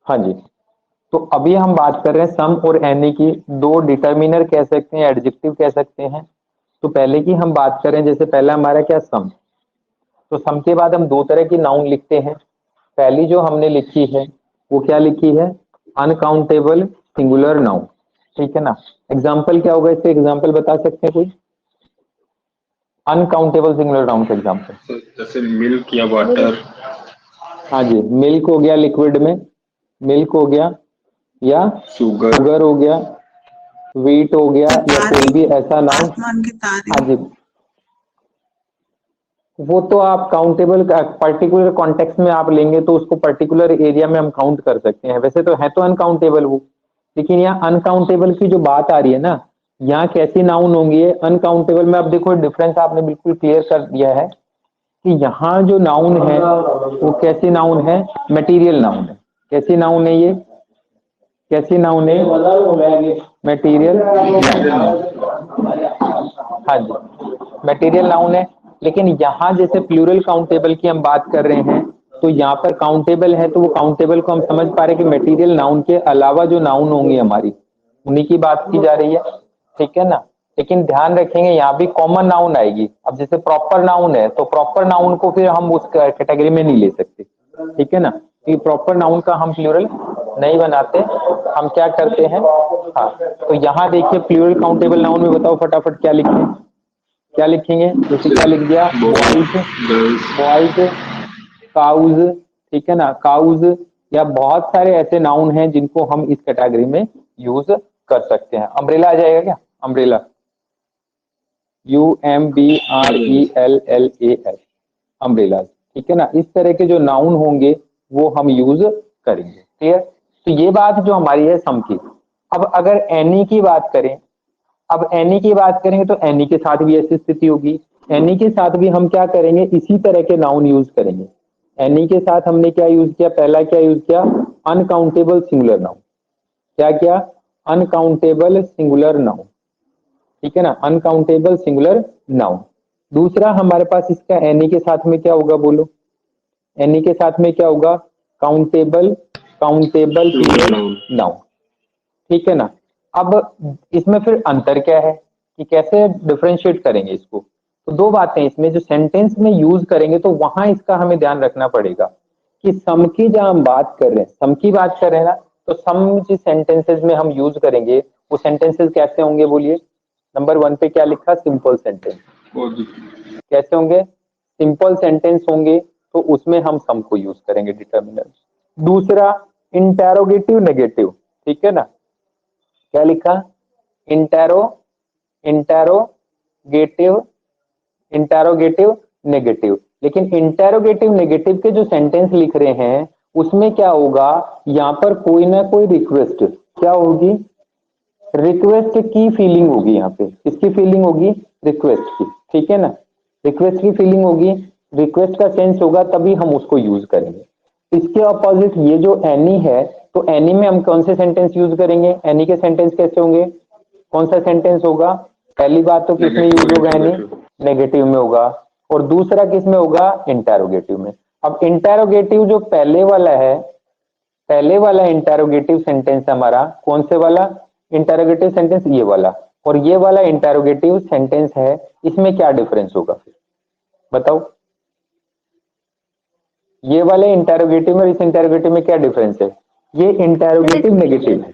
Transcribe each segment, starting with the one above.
हाँ जी, तो अभी हम बात कर रहे हैं सम और एनी की। दो डिटर्मिनर कह सकते हैं, एडजेक्टिव कह सकते हैं। तो पहले की हम बात करें, जैसे पहला हमारा क्या सम। तो सम के बाद हम दो तरह की नाउन लिखते हैं। पहली जो हमने लिखी है वो क्या लिखी है, अनकाउंटेबल सिंगुलर नाउन। ठीक है ना। एग्जाम्पल क्या होगा, इससे एग्जाम्पल बता सकते हैं कोई, अनकाउंटेबल सिंगुलर नाउन का एग्जाम्पल। जैसे मिल्क या वाटर। हाँ जी, मिल्क हो गया लिक्विड में, मिल्क हो गया, या शुगर। शुगर हो गया, वीट हो गया, या तारे, कोई भी ऐसा नाउन। आसमान के तारे। हाँ जी, वो तो आप काउंटेबल पर्टिकुलर कॉन्टेक्स्ट में आप लेंगे तो उसको पर्टिकुलर एरिया में हम काउंट कर सकते हैं, वैसे तो है तो अनकाउंटेबल वो। लेकिन यहाँ अनकाउंटेबल की जो बात आ रही है ना, यहाँ कैसी नाउन होंगी अनकाउंटेबल में। अब देखो डिफरेंस आपने बिल्कुल क्लियर कर दिया है कि यहाँ जो नाउन है वो कैसी नाउन है, मटेरियल नाउन है। कैसी नाउन है ये, कैसी नाउन है, मटेरियल। हाँ जी, मटेरियल नाउन है। लेकिन यहाँ जैसे प्लूरल काउंटेबल की हम बात कर रहे हैं, तो यहाँ पर काउंटेबल है तो वो काउंटेबल को हम समझ पा रहे हैं कि मटेरियल नाउन के अलावा जो नाउन होंगी हमारी, उन्हीं की बात की जा रही है। ठीक है ना। लेकिन ध्यान रखेंगे यहाँ भी कॉमन नाउन आएगी। अब जैसे प्रॉपर नाउन है तो प्रॉपर नाउन को फिर हम उस कैटेगरी में नहीं ले सकते। ठीक है ना, कि प्रॉपर नाउन का हम प्लूरल नहीं बनाते, हम क्या करते हैं। हाँ, तो यहाँ देखिए प्लूरल काउंटेबल नाउन में बताओ फटाफट क्या लिखें, क्या लिखेंगे। जैसे क्या लिख दिया, बॉयज, गर्ल्स। Boys, cause. ठीक है ना, काउज। या बहुत सारे ऐसे नाउन हैं जिनको हम इस कैटेगरी में यूज कर सकते हैं। अम्ब्रेला आ जाएगा क्या, अम्ब्रेला, UMBRELLA, अम्ब्रेला। ठीक है ना, इस तरह के जो नाउन होंगे वो हम यूज करेंगे। क्लियर। तो ये बात जो हमारी है सम की। अब अगर एनी की बात करें, अब एनी की बात करेंगे तो एनी के साथ भी ऐसी स्थिति होगी। एनी के साथ भी हम क्या करेंगे, इसी तरह के नाउन यूज करेंगे। एनी के साथ हमने क्या यूज किया, पहला क्या यूज किया, अनकाउंटेबल सिंगुलर नाउन। क्या किया, अनकाउंटेबल सिंगुलर नाउन। ठीक है ना, अनकाउंटेबल सिंगुलर नाउन। दूसरा हमारे पास इसका एनी के साथ में क्या होगा, बोलो, एनी के साथ में क्या होगा, countable, countable plural plural noun. Noun. ठीक है ना। अब इसमें फिर अंतर क्या है कि कैसे डिफरेंशिएट करेंगे इसको। तो दो बातें इसमें, जो सेंटेंस में यूज करेंगे तो वहां इसका हमें ध्यान रखना पड़ेगा कि सम की जब हम बात कर रहे हैं, सम की बात कर रहे हैं ना, तो सम जिस सेंटेंसेस में हम यूज करेंगे वो सेंटेंसेस कैसे होंगे, बोलिए। नंबर वन पे क्या लिखा, सिंपल सेंटेंस। कैसे होंगे, सिंपल सेंटेंस होंगे, तो उसमें हम सम को यूज करेंगे डिटर्मिनर। दूसरा, इंटेरोगेटिव नेगेटिव। ठीक है ना, क्या लिखा, इंटेरो, इंटेरोगेटिव, इंटेरोगेटिव नेगेटिव। लेकिन इंटेरोगेटिव नेगेटिव के जो सेंटेंस लिख रहे हैं उसमें क्या होगा, यहां पर कोई ना कोई रिक्वेस्ट क्या होगी, रिक्वेस्ट की फीलिंग होगी। यहाँ पे किसकी फीलिंग होगी, रिक्वेस्ट की। ठीक है ना, रिक्वेस्ट की फीलिंग होगी, रिक्वेस्ट का सेंस होगा, तभी हम उसको यूज करेंगे। इसके अपोजिट ये जो एनी है, तो एनी में हम कौन से सेंटेंस यूज करेंगे, एनी के सेंटेंस कैसे होंगे, कौन सा सेंटेंस होगा। पहली बात तो किसमें यूज होगा, एनी नेगेटिव में होगा, और दूसरा किस में होगा, इंटेरोगेटिव में। अब इंटेरोगेटिव जो पहले वाला है, पहले वाला इंटेरोगेटिव सेंटेंस हमारा कौन से वाला इंटेरोगेटिव सेंटेंस, ये वाला, और ये वाला इंटेरोगेटिव सेंटेंस है, इसमें क्या डिफरेंस होगा फिर बताओ। ये वाले इंटेरोगेटिव में इस इंटेरोगेटिव में क्या डिफरेंस है, ये इंटेरोगेटिव नेगेटिव है,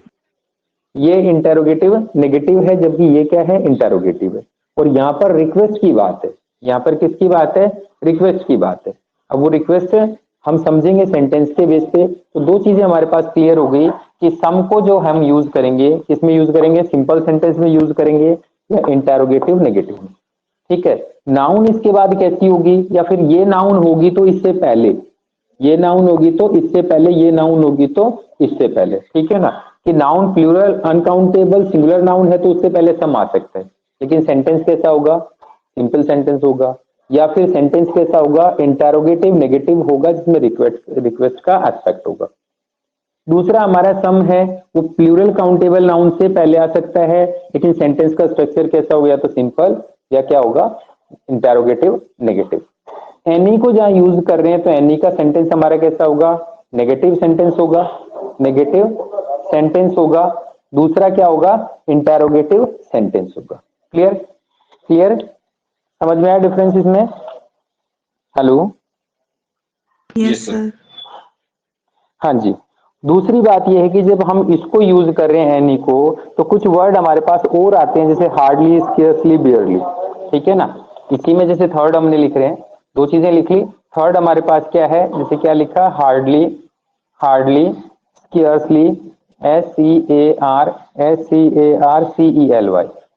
ये इंटेरोगेटिव नेगेटिव है, जबकि ये क्या है, इंटेरोगेटिव है। और यहाँ पर रिक्वेस्ट की बात है, यहाँ पर किसकी बात है, रिक्वेस्ट की बात है। अब वो रिक्वेस्ट हम समझेंगे सेंटेंस के बेस पे। तो दो चीजें हमारे पास क्लियर हो गई कि सम को जो हम यूज करेंगे किसमें यूज करेंगे, सिंपल सेंटेंस में यूज करेंगे या इंटेरोगेटिव नेगेटिव में। ठीक है, नाउन इसके बाद कैसी होगी, या फिर ये नाउन होगी तो इससे पहले, ये नाउन होगी तो इससे पहले, ये नाउन होगी तो इससे पहले। ठीक है ना, कि noun plural uncountable singular noun है तो उससे पहले सम आ सकता है। लेकिन सेंटेंस कैसा होगा, सिंपल सेंटेंस होगा, या फिर सेंटेंस कैसा होगा, इंटेरोगेटिव नेगेटिव होगा, जिसमें रिक्वेस्ट रिक्वेस्ट का एस्पेक्ट होगा। दूसरा हमारा सम है वो प्लूरल काउंटेबल नाउन से पहले आ सकता है, लेकिन सेंटेंस का स्ट्रक्चर कैसा हो, या तो सिंपल या क्या होगा, इंटेरोगेटिव नेगेटिव। एनी को जहां यूज कर रहे हैं तो एनी का सेंटेंस हमारा कैसा होगा, नेगेटिव सेंटेंस होगा। नेगेटिव सेंटेंस होगा, दूसरा क्या होगा, इंटेरोगेटिव सेंटेंस होगा। क्लियर? क्लियर? समझ में आया डिफरेंस इसमें? हेलो? Yes sir. हाँ जी। दूसरी बात यह है कि जब हम इसको यूज कर रहे हैं एनी को, तो कुछ वर्ड हमारे पास और आते हैं, जैसे हार्डली, स्केर्सली, बियरली। ठीक है ना? इसी में जैसे थर्ड हमने लिख रहे हैं, दो चीजें लिख ली। थर्ड हमारे पास क्या है, जैसे क्या लिखा, hardly, hardly, scarcely, SCARCERCELY,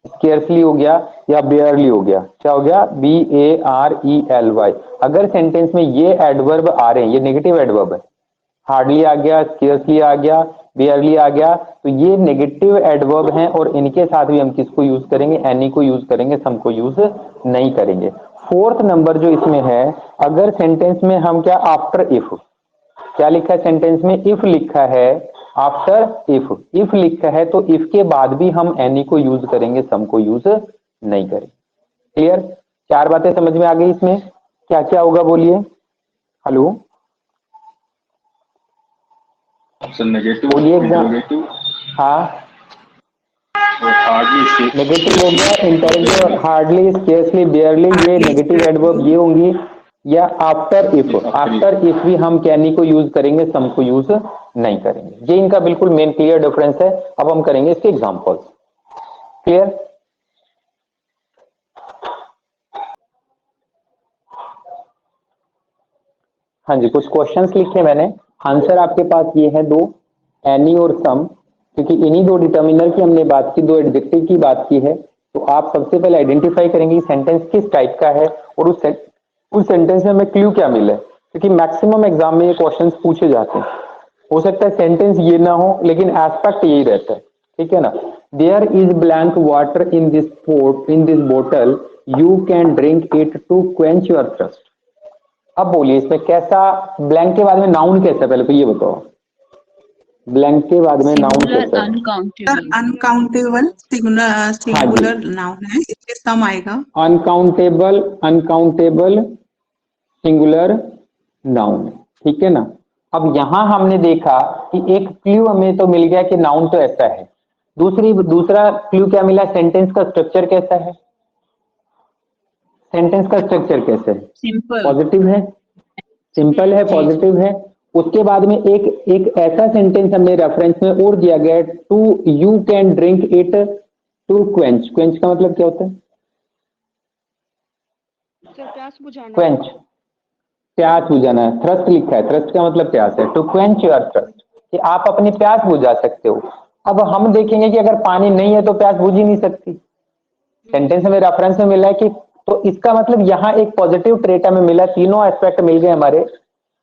scarcely हो गया या बेयरली हो गया, क्या हो गया, BARELY। अगर सेंटेंस में ये एडवर्ब आ रहे हैं, ये नेगेटिव एडवर्ब है, हार्डली आ गया, स्केर्सली आ गया, बेयरली आ गया, तो ये नेगेटिव एडवर्ब हैं और इनके साथ भी हम किसको यूज करेंगे, एनी को यूज करेंगे, सम को यूज नहीं करेंगे। फोर्थ नंबर जो इसमें है, अगर सेंटेंस में हम क्या, आफ्टर इफ, क्या लिखा है सेंटेंस में, इफ लिखा है, आफ्टर इफ लिखा है, तो इफ के बाद भी हम एनी को यूज करेंगे, सम को यूज नहीं करेंगे। क्लियर? चार बातें समझ में आ गई इसमें? क्या क्या होगा बोलिए। हेलो? ऑप्शन नेगेटिव, बोलिए एकदम। इंटरोगेटिव हाँ, और हार्डली, नेगेटिव हो गया, इंटरोगेटिव, हार्डली, स्केर्सली, बेयरली, ये नेगेटिव एडवर्ब ये होंगी, या आफ्टर इफ, आफ्टर इफ भी हम कैनी को यूज करेंगे, सम को यूज नहीं करेंगे। ये इनका बिल्कुल मेन क्लियर डिफरेंस है। अब हम करेंगे इसके एग्जांपल्स। क्लियर? हाँ जी, कुछ क्वेश्चंस लिखे मैंने, आंसर आपके पास ये है दो, एनी और सम, क्योंकि इन्हीं दो डिटर्मिनर की हमने बात की, दो एडजेक्टिव की बात की है। तो आप सबसे पहले आइडेंटिफाई करेंगे सेंटेंस किस टाइप का है, और उस सेंटेंस में हमें क्लू क्या मिला है, क्योंकि मैक्सिमम एग्जाम में ये क्वेश्चंस पूछे जाते हैं। हो सकता है सेंटेंस ये ना हो, लेकिन एस्पेक्ट यही रहता है। ठीक है ना? There is blank water in this bottle, you can drink it to quench your thirst. अब बोलिए इसमें कैसा, ब्लैंक के बाद में नाउन कैसा है, पहले तो ये बताओ, ब्लैंक के बाद में नाउन कैसा है? अनकाउंटेबल सिंगुलर नाउन है, इसमें सम आएगा। Uncountable, uncountable singular noun. ठीक है ना? अब यहां हमने देखा कि एक क्लू हमें तो मिल गया कि नाउन तो ऐसा है। दूसरा क्लू क्या मिला, सेंटेंस का स्ट्रक्चर कैसा है, सेंटेंस का स्ट्रक्चर कैसा है, सिंपल, पॉजिटिव है, सिंपल है, पॉजिटिव है। उसके बाद में एक ऐसा सेंटेंस हमें रेफरेंस में और दिया गया है, to you can drink it to quench. Quench का मतलब क्या होता है? प्यास बुझाना, क्वेंच, प्यास बुझाना। थ्रस्ट लिखा है, थ्रस्ट का मतलब प्यास है, टू क्वेंच योर थ्रस्ट, कि आप अपनी प्यास बुझा सकते हो। अब हम देखेंगे कि अगर पानी नहीं है तो प्यास बुझ ही नहीं सकती। सेंटेंस में रेफरेंस में मिला है कि, तो इसका मतलब यहां एक पॉजिटिव ट्रेट हमें मिला, तीनों एस्पेक्ट मिल गए हमारे।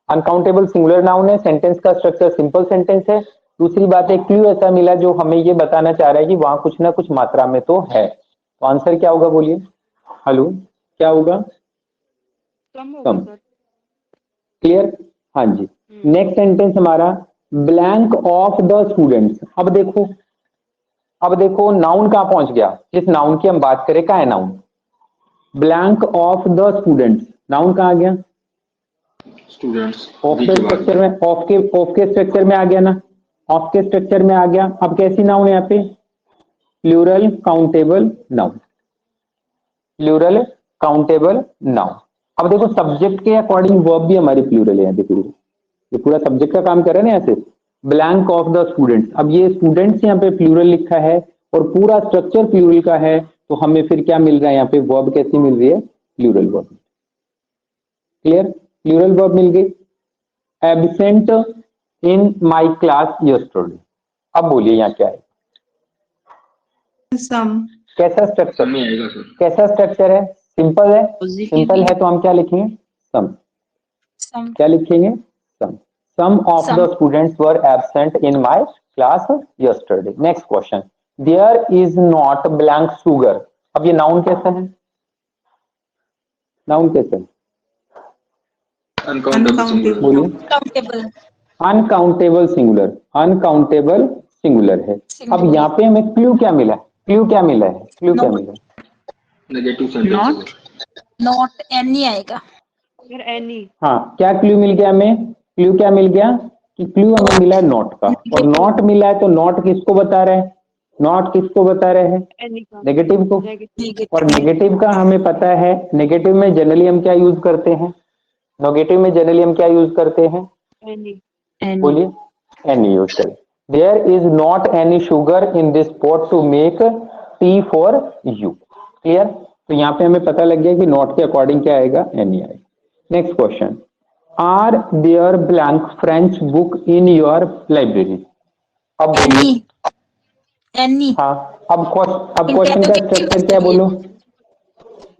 अनकाउंटेबल सिंगुलर नाउन है, सेंटेंस का स्ट्रक्चर सिंपल सेंटेंस है। दूसरी बात एक क्लू ऐसा मिला जो हमें ये बताना चाह रहा है कि वहां कुछ ना कुछ मात्रा में तो है। तो आंसर क्या होगा बोलिए। हेलो, क्या होगा? कम। क्लियर? हाँ जी। नेक्स्ट सेंटेंस हमारा, ब्लैंक ऑफ द स्टूडेंट्स। अब देखो नाउन कहां पहुंच गया, जिस नाउन की हम बात करें कहां है noun, blank of the students, noun कहां आ गया, स्टूडेंट्स, ऑफ के स्ट्रक्चर में, ऑफ के स्ट्रक्चर में आ गया ना, ऑफ के स्ट्रक्चर में आ गया। अब कैसी नाउन है यहाँ पे, plural countable noun, plural countable noun. अब देखो सब्जेक्ट के अकॉर्डिंग वर्ब भी हमारी प्लूरल है, देखो ये पूरा सब्जेक्ट का काम कर रहे हैं ना ऐसे, ब्लैंक ऑफ द स्टूडेंट्स। अब ये स्टूडेंट्स यहाँ पे प्लूरल लिखा है और पूरा स्ट्रक्चर प्लूरल का है, तो हमें फिर क्या मिल रहा है यहाँ पे, वर्ब कैसी मिल रही है, plural verb. Clear? Plural verb मिल गई। Absent in my class yesterday. अब बोलिए यहाँ क्या है, सम। कैसा स्ट्रक्चर, में आएगा सर। कैसा स्ट्रक्चर है, सिंपल है, सिंपल है तो हम क्या लिखेंगे, सम। क्या लिखेंगे, some. Some of the students were absent in my class yesterday. Next question, there is not blank sugar. अब ये नाउन कैसा है, नाउन कैसा है, अनकाउंटेबल, बोलिए। अनकाउंटेबल सिंगुलर, अनकाउंटेबल सिंगुलर है। अब यहाँ पे हमें क्लू क्या मिला, क्लू क्या मिला है, क्लू क्या मिला है, नेगेटिव सेंटेंस, नॉट एनी आएगा। हाँ, क्या क्लू मिल गया हमें, क्लू क्या मिल गया, कि क्लू हमें मिला है नॉट का, और नॉट मिला है तो नॉट किसको बता रहे हैं, नॉट किसको बता रहे हैं, नेगेटिव को। और नेगेटिव का हमें पता है, नेगेटिव में जनरली हम क्या यूज करते हैं, नेगेटिव में जनरली हम क्या यूज करते हैं, बोलिए, एनी यूज करें। There is not any sugar in this pot to make tea for you. Clear? तो यहाँ पे हमें पता लग गया कि नॉट के अकॉर्डिंग क्या आएगा, एनी आएगा। Next question, are there blank French book in your library. अब बोलिए, हाँ, अब क्वेश्चन का स्ट्रक्चर क्या है, बोलो।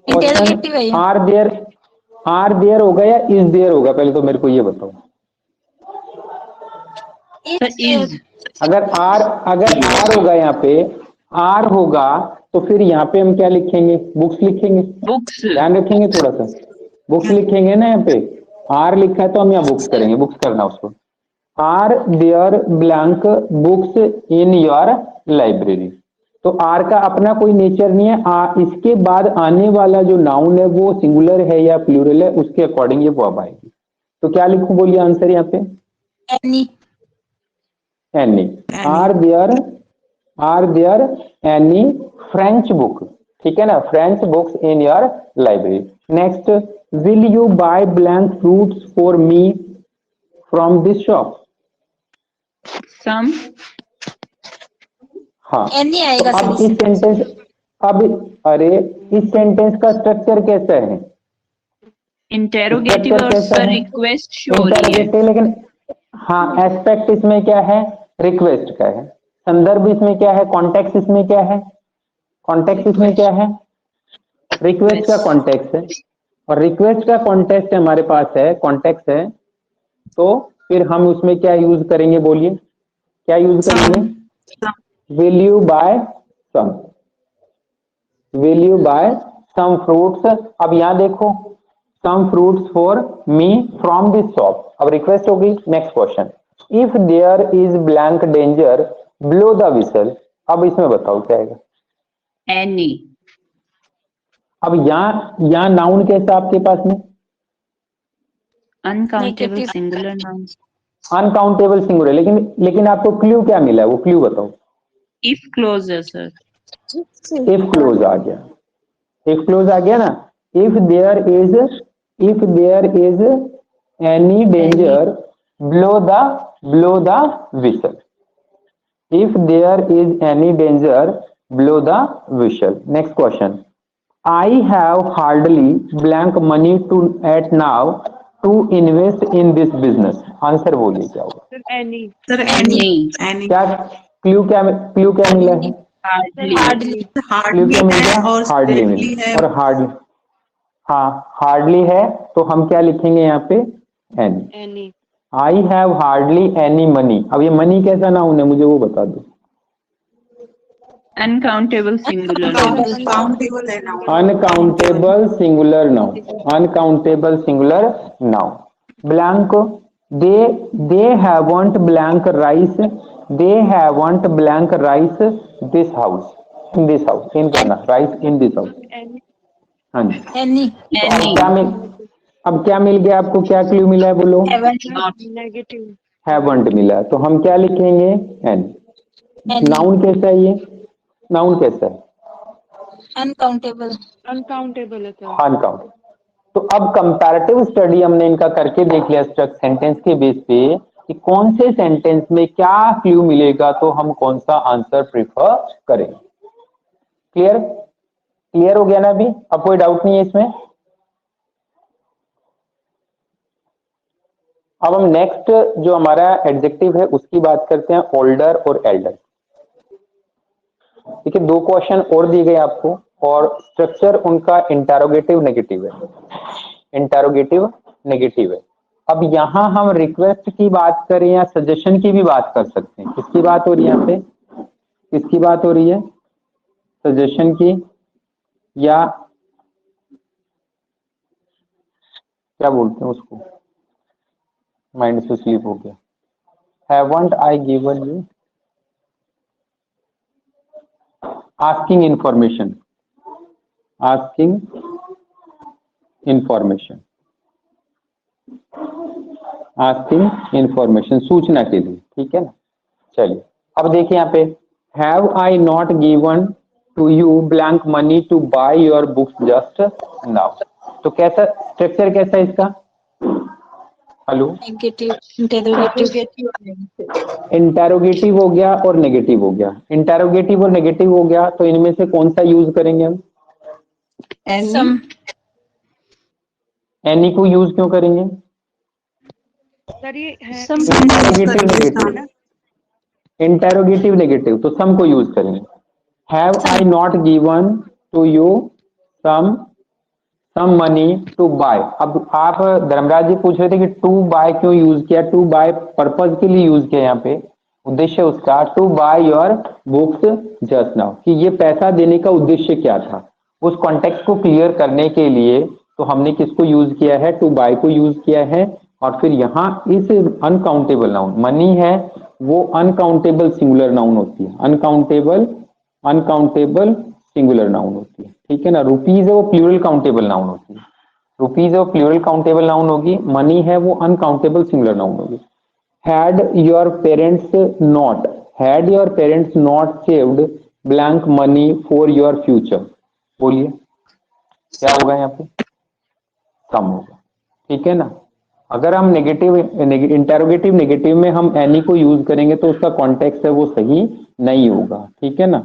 क्वेश्चन आर देयर होगा या इज देयर होगा, पहले तो मेरे को ये बताओ। अगर आर होगा, यहाँ पे आर होगा तो फिर यहाँ पे हम क्या लिखेंगे, बुक्स लिखेंगे। बुक्स, ध्यान रखेंगे थोड़ा सा, बुक्स लिखेंगे ना, यहाँ पे आर लिखा है तो हम यहाँ बुक्स करेंगे, बुक्स करना उसको। Are there blank books in your library. तो आर का अपना कोई नेचर नहीं है, इसके बाद आने वाला जो नाउन है वो सिंगुलर है या प्लूरल है, उसके अकॉर्डिंग ये वर्ब आएगी। तो क्या लिखूं, बोलिए आंसर यहाँ पे, any. Are there any French book, ठीक है ना, French books in your library. Next, will you buy blank fruits for me from this shop. Some, हाँ, एनी आएगा तो अब सर। इस सेंटेंस, अरे इस सेंटेंस का स्ट्रक्चर कैसा है, इंटेरोगेटिव और सर रिक्वेस्ट शो हो रही है। इंटरोगेटिव, लेकिन हाँ एस्पेक्ट इसमें क्या है, रिक्वेस्ट का है। संदर्भ इसमें क्या है, कॉन्टेक्स्ट इसमें क्या है, कॉन्टेक्स्ट इसमें क्या है, रिक्वेस्ट का कॉन्टेक्स्ट है। और रिक्वेस्ट का कॉन्टेक्स्ट हमारे पास है, कॉन्टेक्स्ट है, तो फिर हम उसमें क्या यूज करेंगे, बोलिए क्या यूज करेंगे, will you buy some, will you buy some fruits. अब यहां देखो, some fruits for me from this shop, अब रिक्वेस्ट होगी। Next question, if there is blank danger blow the whistle. अब इसमें बताओ क्या आएगा, एनी। अब यहाँ नाउन कैसा आपके पास में, uncountable singular noun. Uncountable singular, लेकिन आपको क्लू क्या मिला है, वो क्लू बताओ। इफ क्लोज है सर, इफ क्लोज आ गया, इफ क्लोज आ गया ना। If there is any danger blow the whistle. If there is any danger blow the whistle. Next question, I have hardly blank money to at now to invest in this business. Answer बोलिए क्या होगा, sir any क्या clue क्या मिला है, hardly. Clue क्या मिल गया, और हार्डली safely मिला, है। और हार्डली, हाँ हार्डली है, तो हम क्या लिखेंगे यहाँ पे, any. I have hardly any money. अब ये मनी कैसा नाउन है, मुझे वो बता दो। Uncountable singular noun. काउंटेबल है noun. Uncountable singular noun, uncountable singular noun. Blank, they haven't blank rice, they haven't blank rice this house, in this house, in करना, राइस इन दिस हाउस। हाँ जी, any अब क्या मिल गया आपको, क्या clue मिला है, बोलो। नेगेटिव। हैवंट मिला, तो हम क्या लिखेंगे, एन। नाउन कैसा है ये, नाउन कैसा है, अनकाउंटेबल है सर। अनकाउंट। तो अब कंपैरेटिव स्टडी हमने इनका करके देख लिया सेंटेंस के बेस पे कि कौन से सेंटेंस में क्या क्लू मिलेगा, तो हम कौन सा आंसर प्रिफर करें। क्लियर हो गया ना अभी, अब कोई डाउट नहीं है इसमें। अब हम नेक्स्ट जो हमारा एडजेक्टिव है उसकी बात करते हैं, ओल्डर और एल्डर। ठीक है, 2 क्वेश्चन और दिए गए आपको, और स्ट्रक्चर उनका इंटरोगेटिव नेगेटिव है, इंटरोगेटिव नेगेटिव है। अब यहां हम रिक्वेस्ट की बात करें या सजेशन की भी बात कर सकते हैं। किसकी बात हो रही है यहाँ पे, किसकी बात हो रही है, सजेशन की, या क्या बोलते हैं उसको, माइंड से स्लीप हो गया, haven't I given you, asking information, asking information, asking information, सूचना के लिए, ठीक है ना। चलिए अब देखिए यहाँ पे, have I not given to you blank money to buy your books just now. तो कैसा स्ट्रक्चर कैसा है इसका? हेलो, नेगेटिव, इंटेरोगेटिव, इंटेरोगेटिव हो गया और नेगेटिव हो गया। इंटेरोगेटिव और नेगेटिव हो गया तो इनमें से कौन सा यूज करेंगे हम? सम, एनी को यूज क्यों करेंगे? सर ये है some interrogative negative, interrogative negative तो सम को यूज करेंगे। Have I not given to you some money to buy. अब आप धर्मराज जी पूछ रहे थे कि टू बाय क्यों यूज किया? टू बाय पर्पज के लिए यूज किया, यहाँ पे उद्देश्य उसका to buy your books just now, कि ये पैसा देने का उद्देश्य क्या था, उस कॉन्टेक्स्ट को क्लियर करने के लिए तो हमने किसको यूज किया है? टू बाय को यूज किया है। और फिर यहाँ इस अनकाउंटेबल नाउन मनी है वो अनकाउंटेबल सिंगुलर नाउन होती है, अनकाउंटेबल सिंगुलर नाउन होती है, ठीक है ना। रुपीज है वो प्लूरल काउंटेबल नाउन होती है, रुपीज है वो प्लूरल काउंटेबल नाउन होगी, मनी है वो अनकाउंटेबल सिंगुलर नाउन होगी। Had your parents not saved blank money for your future, बोलिए क्या होगा यहाँ पे? सम होगा, ठीक है ना। अगर हम नेगेटिव इंटेरोगेटिव नेगेटिव में हम एनी को यूज करेंगे तो उसका कॉन्टेक्स्ट है वो सही नहीं होगा, ठीक है ना।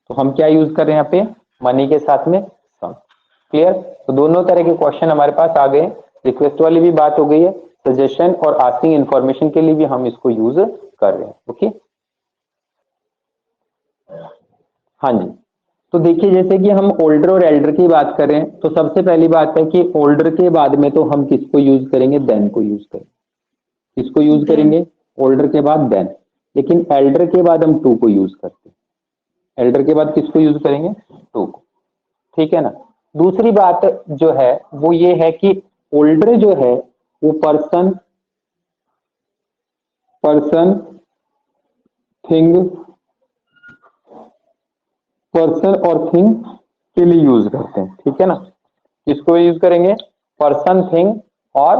तो हम क्या यूज कर रहे हैं यहाँ पे? मनी के साथ में सम। क्लियर? तो दोनों तरह के क्वेश्चन हमारे पास आ गए। रिक्वेस्ट वाली भी बात हो गई है, सजेशन और आस्किंग इंफॉर्मेशन के लिए भी हम इसको यूज कर रहे हैं। ओके, हाँ जी। तो देखिए जैसे कि हम ओल्डर और एल्डर की बात करें तो सबसे पहली बात है कि ओल्डर के बाद में तो हम किसको यूज करेंगे? देन को यूज करेंगे। किसको यूज करेंगे? ओल्डर के बाद देन। लेकिन एल्डर के बाद हम टू को यूज करते हैं। एल्डर के बाद किसको यूज करेंगे? टू को, ठीक है ना। दूसरी बात जो है वो ये है कि ओल्डर जो है वो पर्सन और थिंग के लिए यूज करते हैं, ठीक है ना। किसको यूज करेंगे? पर्सन, थिंग, और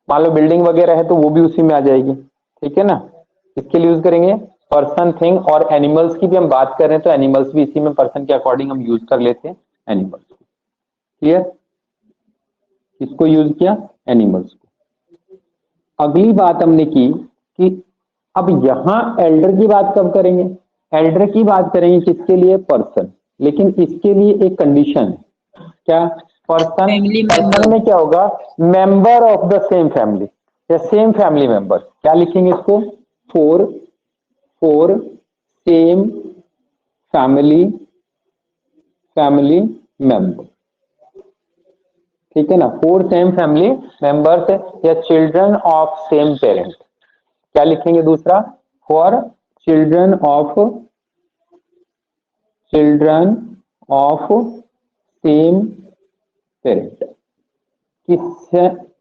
मान लो बिल्डिंग वगैरह है तो वो भी उसी में आ जाएगी, ठीक है ना। इसके लिए यूज करेंगे पर्सन, थिंग, और एनिमल्स की भी हम बात कर रहे हैं तो एनिमल्स भी इसी में पर्सन के अकॉर्डिंग हम यूज कर लेते हैं एनिमल्स को। क्लियर? किसको यूज किया? एनिमल्स को। अगली बात हमने की कि अब यहां एल्डर की बात कब करेंगे? एल्डर की बात करेंगे किसके लिए? पर्सन। लेकिन इसके लिए एक कंडीशन है, क्या? पर्सन में क्या होगा? Member of the same family या सेम फैमिली मेंबर। क्या लिखेंगे इसको? फोर सेम फैमिली मेंबर, ठीक है ना। फोर सेम फैमिली मेंबर्स या चिल्ड्रन ऑफ सेम पेरेंट। क्या लिखेंगे दूसरा? For children of same parent, किस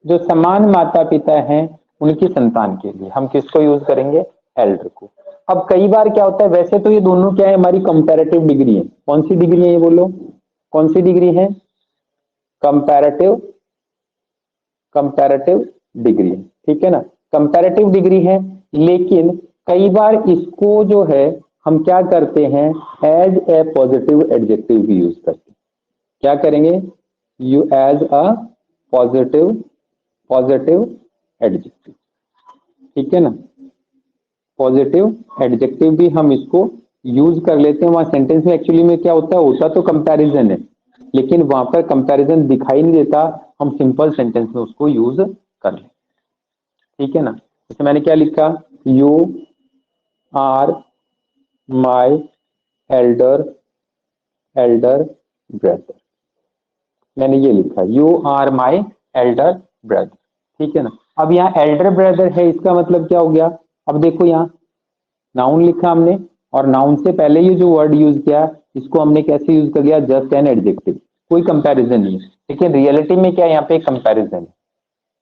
जो समान माता पिता हैं उनकी संतान के लिए हम किसको यूज करेंगे? एल्डर को। अब कई बार क्या होता है, वैसे तो ये दोनों क्या है? हमारी कंपैरेटिव डिग्री है। कौन सी डिग्री है ये बोलो? कौन सी डिग्री है? कंपैरेटिव डिग्री, ठीक है ना। कंपैरेटिव डिग्री है, लेकिन कई बार इसको जो है हम क्या करते हैं? एज ए पॉजिटिव एडजेक्टिव भी यूज करते हैं। क्या करेंगे? You as a positive adjective, ठीक है ना। पॉजिटिव एडजेक्टिव भी हम इसको यूज कर लेते हैं। वहां सेंटेंस में एक्चुअली में क्या होता तो कंपैरिजन है, लेकिन वहां पर कंपैरिजन दिखाई नहीं देता, हम सिंपल सेंटेंस में उसको यूज कर लें, ठीक है ना। जैसे मैंने क्या लिखा? You are my elder brother. मैंने ये लिखा, you are my elder brother, ठीक है ना। अब यहाँ एल्डर ब्रदर है, इसका मतलब क्या हो गया? अब देखो यहाँ नाउन लिखा हमने, और नाउन से पहले ये जो वर्ड यूज किया इसको हमने कैसे यूज कर लिया? Just an adjective. कोई कंपैरिजन नहीं है, लेकिन रियलिटी में क्या है? यहाँ पे कंपैरिजन है,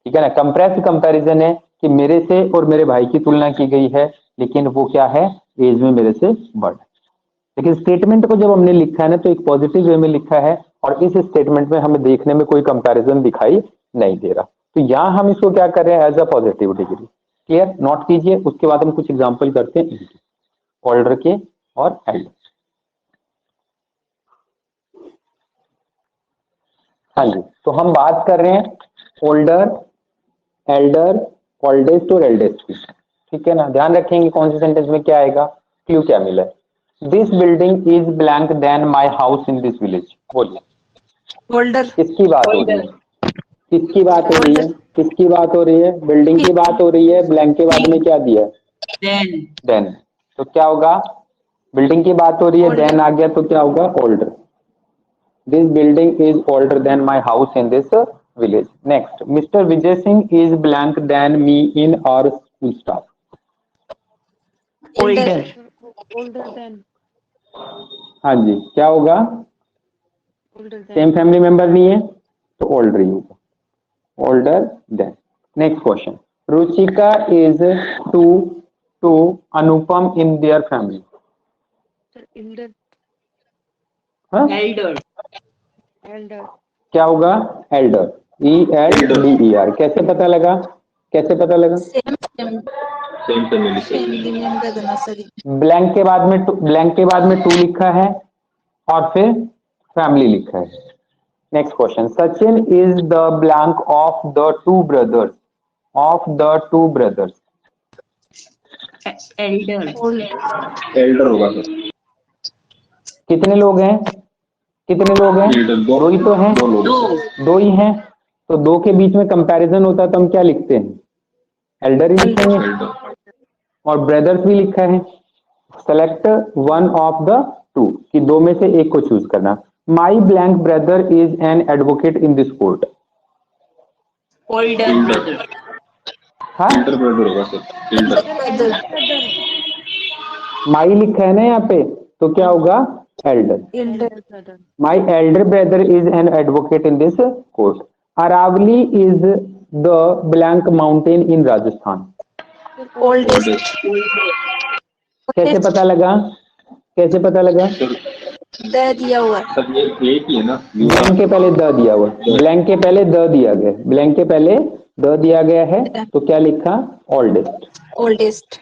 ठीक है ना। कंप्रेस्ड कंपैरिजन है कि मेरे से और मेरे भाई की तुलना की गई है, लेकिन वो क्या है? एज में मेरे से बड़ा। लेकिन स्टेटमेंट को जब हमने लिखा है ना तो एक पॉजिटिव वे में लिखा है, और इस स्टेटमेंट में हमें देखने में कोई कंपैरिजन दिखाई नहीं दे रहा। तो यहाँ हम इसको क्या कर रहे हैं, as a positive degree. Clear, note कीजिए। उसके बाद हम कुछ एग्जांपल करते हैं इनके, ओल्डर के और एल्डर। हाँ जी, तो हम बात कर रहे हैं ओल्डर, एल्डर, ओल्डेस्ट और एल्डेस्ट की। ठीक है ना, ध्यान रखेंगे कौन से सेंटेंस में क्या आएगा। क्लू क्या मिला है, this building is blank than my house in this village. बोलिए older, किसकी बात हो रही है, किसकी बात हो रही है, किसकी बात हो रही है, बिल्डिंग की बात हो रही है। ब्लैंक के बाद में क्या दिया है, then, देन। तो क्या होगा, बिल्डिंग की बात हो रही है, देन आ गया तो क्या होगा, older. This building is older than my house in this village. Next, mister Vijay Singh is blank than me in our school staff. older, Older than. हाँ जी, क्या होगा, Older than. Same family member नहीं है तो ओल्डर ही होगा, older than. Next question, Ruchika is to Anupam in their family. Sir, elder. elder, Elder. क्या होगा, एल्डर, ELDER। कैसे पता लगा, कैसे पता लगा, same, same, सेम फैमिली से। family member the nursery. Blank के बाद में ब्लैंक के बाद में टू लिखा है और फिर फैमिली लिखा है। Next question, Sachin is the blank of the two brothers, of the two brothers. Elder, Elder होगा सर। कितने लोग हैं, कितने लोग हैं, एल्डर दो ही तो हैं, दो लोग। दो ही हैं। तो दो के बीच में कंपैरिजन होता है तो हम क्या लिखते हैं, एल्डर ही लिखेंगे। एल्डर और ब्रदर्स भी लिखा है, select one of the two, कि दो में से एक को चूज करना। My blank brother is an advocate in this court. older brother, हाँ, एल्डर ब्रदर होगा sir. Elder brother, Brother. My लिखा है ना यहाँ पे, तो क्या होगा, elder. elder, Elder brother. My elder brother is an advocate in this court. Aravali is the blank mountain in Rajasthan. Sir, oldest, कैसे पता लगा, कैसे पता लगा, सर। the दिया हुआ है, सर ये एक ही है ना, ब्लैंक के पहले द दिया हुआ, ब्लैंक के पहले द दिया गया, ब्लैंक के पहले द दिया गया है तो क्या लिखा, ओल्डेस्ट। oldest,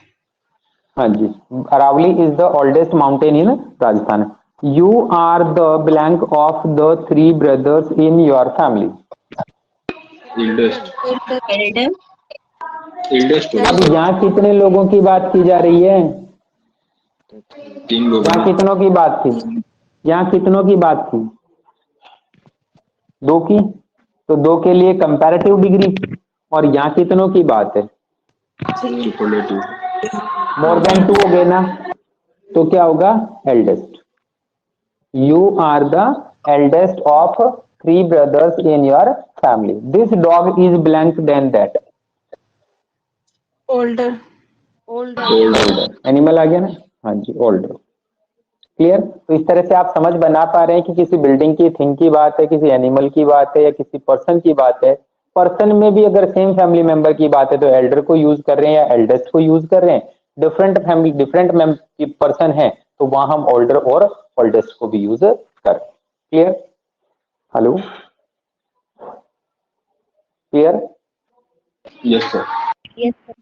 हाँ जी, Aravalli is the oldest mountain in Rajasthan. You are the blank of the three brothers in your family. Eldest. elder, eldest होगा अब सर। यहाँ कितने लोगों की बात की जा रही है, तीन लोग यहाँ हैं। कितनों की बात थी, यहाँ कितनों की बात थी, दो की। तो दो के लिए कंपैरेटिव डिग्री, और यहाँ कितनों की बात है, सुपरलेटिव। मोर देन टू हो गए ना, तो क्या होगा, eldest. You are the eldest of three brothers in your family. This dog is blank than that. older, Older. Older. Animal आ गया ना, हाँ जी, ओल्डर। क्लियर। तो इस तरह से आप समझ बना पा रहे हैं कि किसी बिल्डिंग की, थिंग की बात है, किसी एनिमल की बात है, या किसी पर्सन की बात है। पर्सन में भी अगर सेम फैमिली मेंबर की बात है तो एल्डर को यूज कर रहे हैं या एल्डेस्ट को यूज कर रहे हैं। डिफरेंट फैमिली, डिफरेंट पर्सन है तो वहां हम ओल्डर और ओल्डेस्ट को भी यूज कर। Clear, hello, clear. Yes sir.